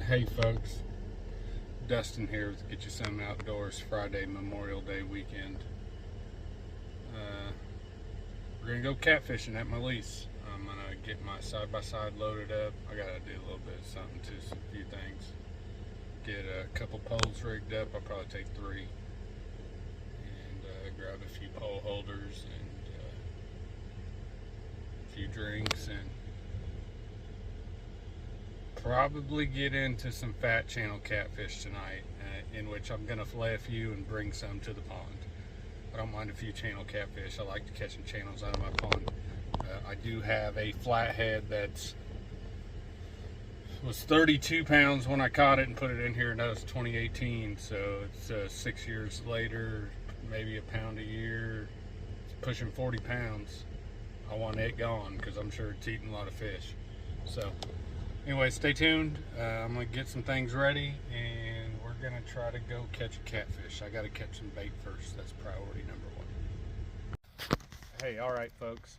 Hey folks, Dustin here with Get You Some Outdoors Friday Memorial Day weekend. We're gonna go catfishing at my lease. I'm gonna get my side-by-side loaded up. I gotta do a little bit of something to a few things. Get a couple poles rigged up. I'll probably take 3 and grab a few pole holders and a few drinks and probably get into some fat channel catfish tonight, in which I'm gonna fillet a few and bring some to the pond. I don't mind a few channel catfish. I like to catch some channels out of my pond. I do have a flathead that was 32 pounds when I caught it and put it in here, and that was 2018, so it's 6 years later, maybe a pound a year. It's pushing 40 pounds. I want it gone because I'm sure it's eating a lot of fish. So anyway, stay tuned. I'm gonna get some things ready and we're gonna try to go catch a catfish. I gotta catch some bait first. That's priority number 1. Hey, all right folks.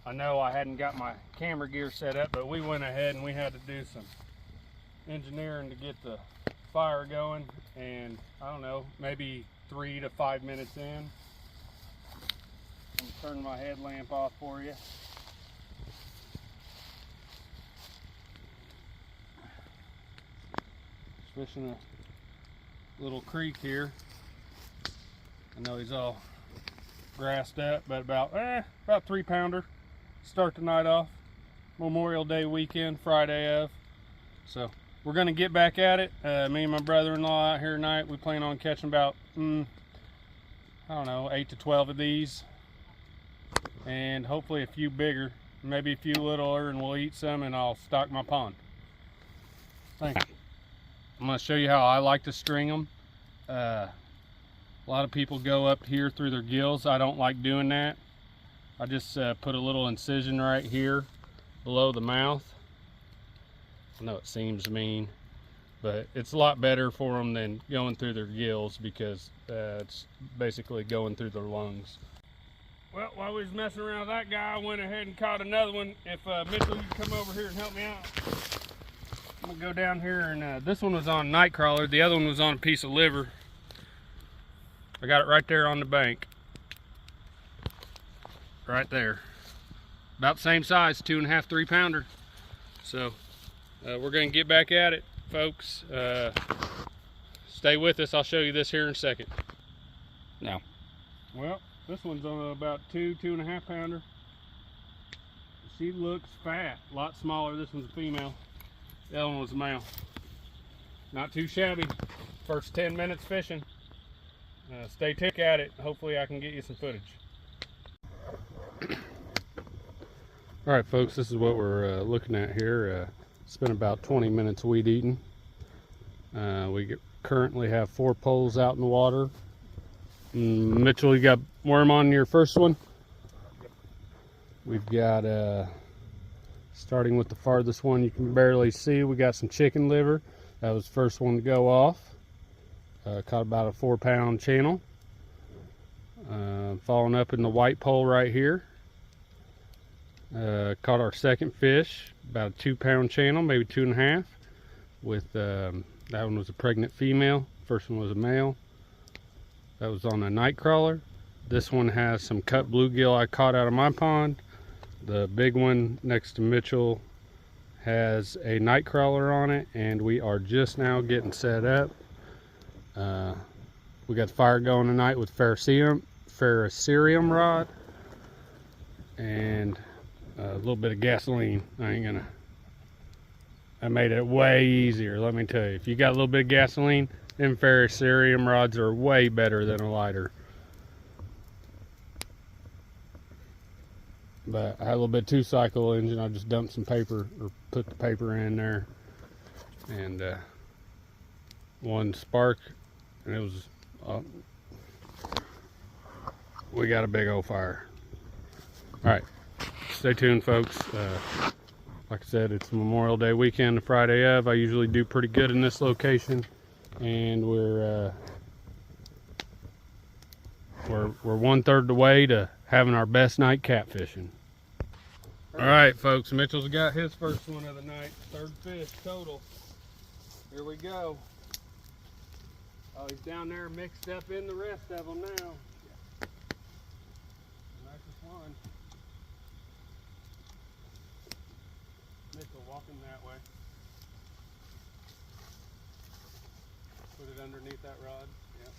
I know I hadn't got my camera gear set up, but we went ahead and we had to do some engineering to get the fire going, and I don't know, maybe 3 to 5 minutes in. I'm turning my headlamp off for you. Fishing a little creek here. I know he's all grassed up, but about 3-pounder. Start the night off. Memorial Day weekend, Friday of. So we're gonna get back at it. Me and my brother-in-law out here tonight. We plan on catching about I don't know, 8 to 12 of these, and hopefully a few bigger, maybe a few littler, and we'll eat some and I'll stock my pond. Thank you. I'm going to show you how I like to string them. A lot of people go up here through their gills. I don't like doing that. I just put a little incision right here below the mouth. I know it seems mean, but it's a lot better for them than going through their gills, because it's basically going through their lungs. Well, while we was messing around with that guy, I went ahead and caught another one. If Mitchell, you can come over here and help me out. I'm gonna go down here, and this one was on night crawler. The other one was on a piece of liver. I got it right there on the bank. Right there. About the same size, 2.5, 3-pounder. So we're gonna get back at it, folks. Stay with us. I'll show you this here in a second. Now, well, this one's on about 2.5-pounder. She looks fat, a lot smaller. This one's a female. The other one was a male. Not too shabby. First 10 minutes fishing. Stay tuned at it. Hopefully I can get you some footage. Alright folks, this is what we're looking at here. It's been about 20 minutes weed eating. We currently have 4 poles out in the water. Mitchell, you got worm on your first one? We've got starting with the farthest one you can barely see, we got some chicken liver. That was the first one to go off. Caught about a 4-pound channel. Falling up in the white pole right here. Caught our second fish, about a 2-pound channel, maybe 2.5. With that one was a pregnant female. First one was a male. That was on a night crawler. This one has some cut bluegill I caught out of my pond. The big one next to Mitchell has a night crawler on it, and we are just now getting set up. We got the fire going tonight with ferrocerium rod and a little bit of gasoline. I made it way easier, let me tell you. If you got a little bit of gasoline, them ferrocerium rods are way better than a lighter. But I had a little bit of 2-cycle engine. I just dumped some paper, or put the paper in there, and one spark, and it was we got a big old fire. All right, stay tuned folks. Like I said, it's Memorial Day weekend, the Friday of. I usually do pretty good in this location, and we're 1/3 the way to having our best night catfishing. All right, folks, Mitchell's got his first one of the night. Third fish total. Here we go. Oh, he's down there mixed up in the rest of them now. Nicest one. Mitchell, walking that way. Put it underneath that rod. Yep.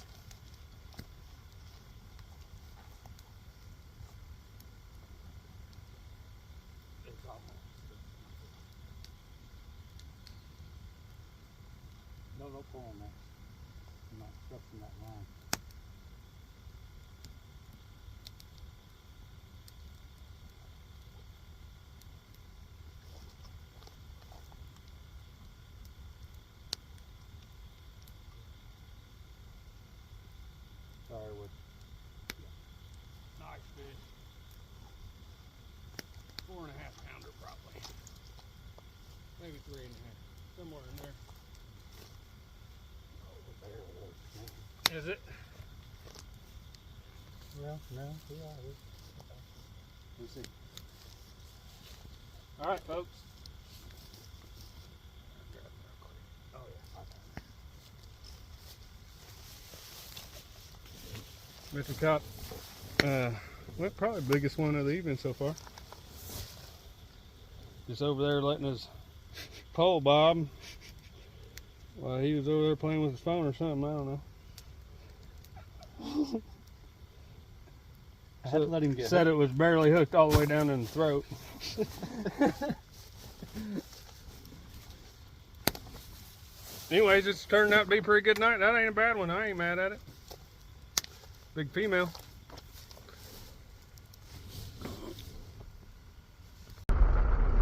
It's almost. No pull on that. I'm not trusting that line. Sorry, with Nice fish. 4.5 pounder probably. Maybe 3.5. Somewhere in there. Is it? well, no, yeah, it is. We'll see. All right, folks. Oh yeah. Mitchell caught, well, probably the biggest one of the evening so far. Just over there letting his pole bob while he was over there playing with his phone or something. I don't know. I had to let him get Said it was barely hooked all the way down in the throat. Anyways, it's turned out to be a pretty good night. That ain't a bad one. I ain't mad at it. Big female.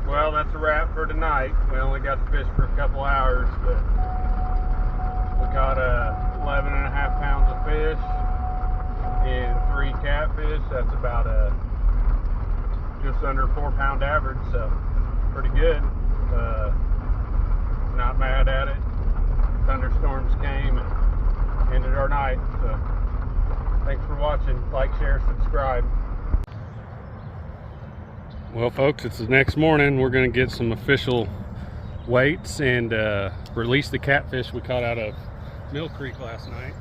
Well, that's a wrap for tonight. We only got to fish for a couple hours, but we caught 11.5 pounds of fish and 3 catfish. That's about just under 4 pound average, so pretty good. Not mad at it. Thunderstorms came and ended our night, so thanks for watching. Like, share, subscribe. Well, folks, it's the next morning. We're going to get some official weights and release the catfish we caught out of Mill Creek last night.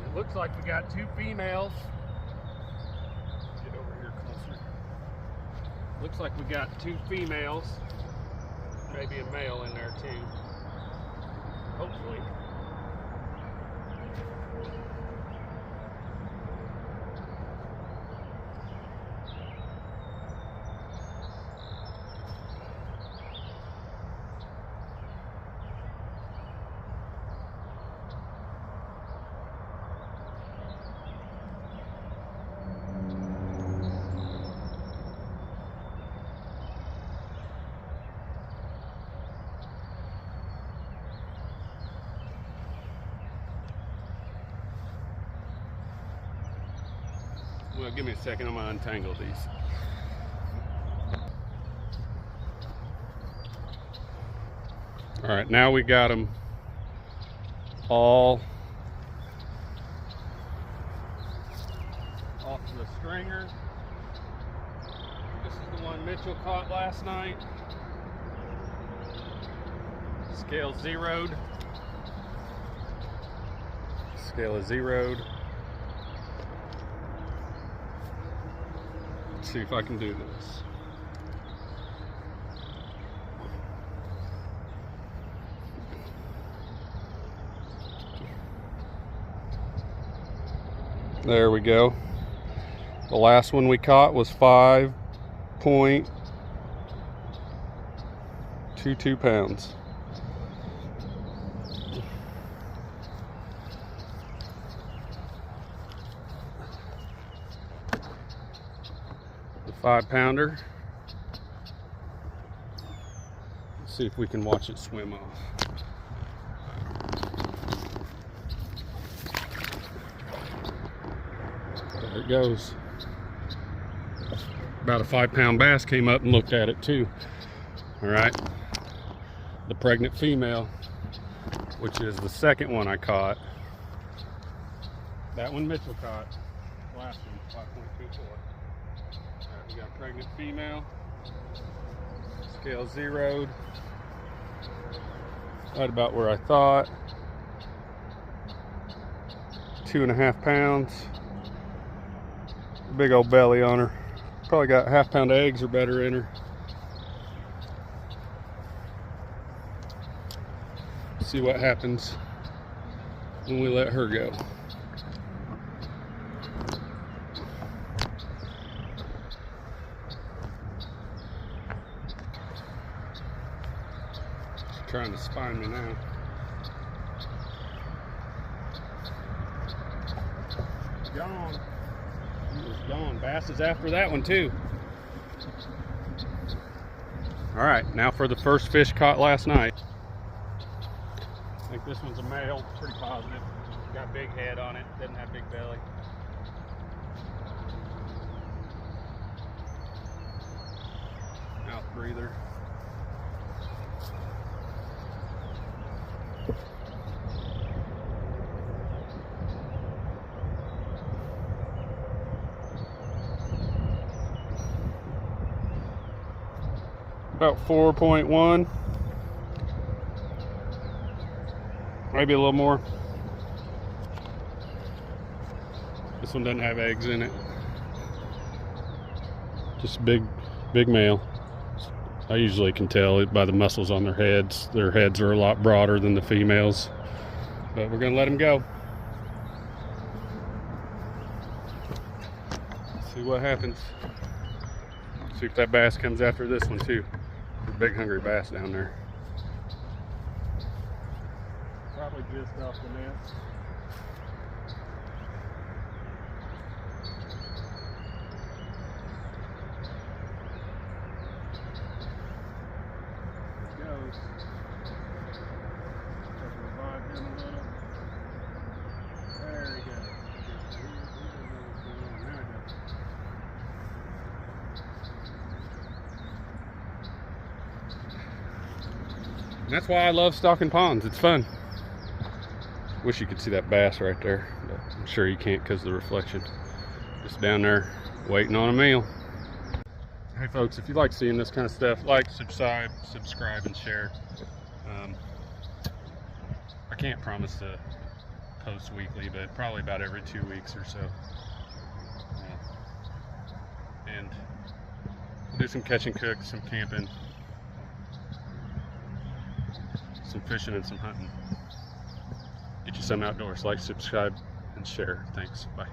It looks like we got 2 females. Get over here closer. Looks like we got 2 females. Maybe a male in there too. Hopefully. Well, give me a second, I'm gonna untangle these. All right, now we got them all off the stringer. This is the one Mitchell caught last night. Scale zeroed. Scale is zeroed. Let's see if I can do this. There we go. The last one we caught was 5.22 pounds. The 5-pounder. Let's see if we can watch it swim off. There it goes. About a 5-pound bass came up and looked at it too. All right, the pregnant female, which is the second one I caught. That one Mitchell caught. Last one, 5.24. Pregnant female. Scale zeroed. Right about where I thought. 2.5 pounds. Big old belly on her. Probably got ½ pound eggs or better in her. See what happens when we let her go. She's trying to spine me now. Gone. He was gone. Bass is after that one too. All right, now for the first fish caught last night. I think this one's a male, pretty positive. Got a big head on it, doesn't have big belly. Mouth breather. About 4.1. Maybe a little more. This one doesn't have eggs in it. Just big male. I usually can tell it by the muscles on their heads. Their heads are a lot broader than the females. But we're gonna let them go. See what happens. See if that bass comes after this one too. There's a big hungry bass down there. Probably just off the nest. Goes. Revive him a little. There he goes. And that's why I love stocking ponds. It's fun. Wish you could see that bass right there, but I'm sure you can't because of the reflection. Just down there waiting on a meal. Hey folks, if you like seeing this kind of stuff, like, subscribe, and share. I can't promise to post weekly, but probably about every 2 weeks or so. And we'll do some catch and cook, some camping, some fishing, and some hunting. Get you some outdoors. Like, subscribe, and share. Thanks. Bye.